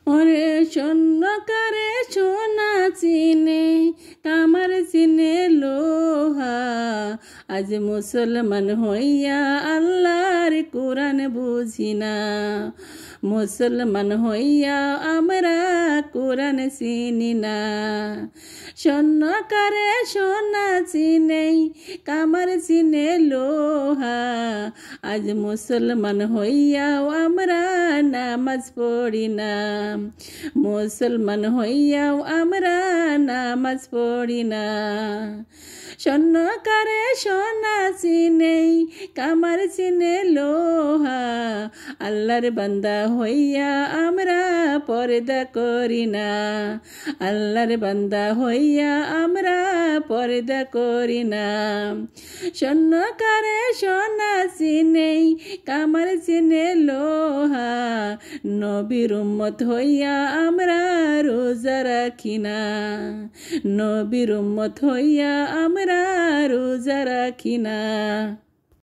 ওরে স্বর্ণকারে সোনা চিনে কামার চিনে লোহা, আজ মুসলমান হইয়া আল্লাহর কোরআন বুঝি না। মুসলমান হইয়া আমরা কোরআন চিনি না। স্বর্ণকারে সোনা চিনে কামার চিনে লোহা, আজ মুসলমান হইয়াও আমরা নামাজ পড়ি না। মুসলমান হইয়াও আমরা নামাজ পড়ি না। স্বর্ণকারে সোনা চিনে কামার চিনে লোহা, আল্লাহর বান্দা হইয়া আমরা পর্দা করি না। আল্লাহর বান্দা হইয়া আমরা পর্দা করি না। স্বর্ণকারে সোনা চিনে কামার চিনে লোহা, নবীর উম্মত হইয়া আমরা রোজা রাখি না। নবীর উম্মত হইয়া আমরা রোজা রাখি না।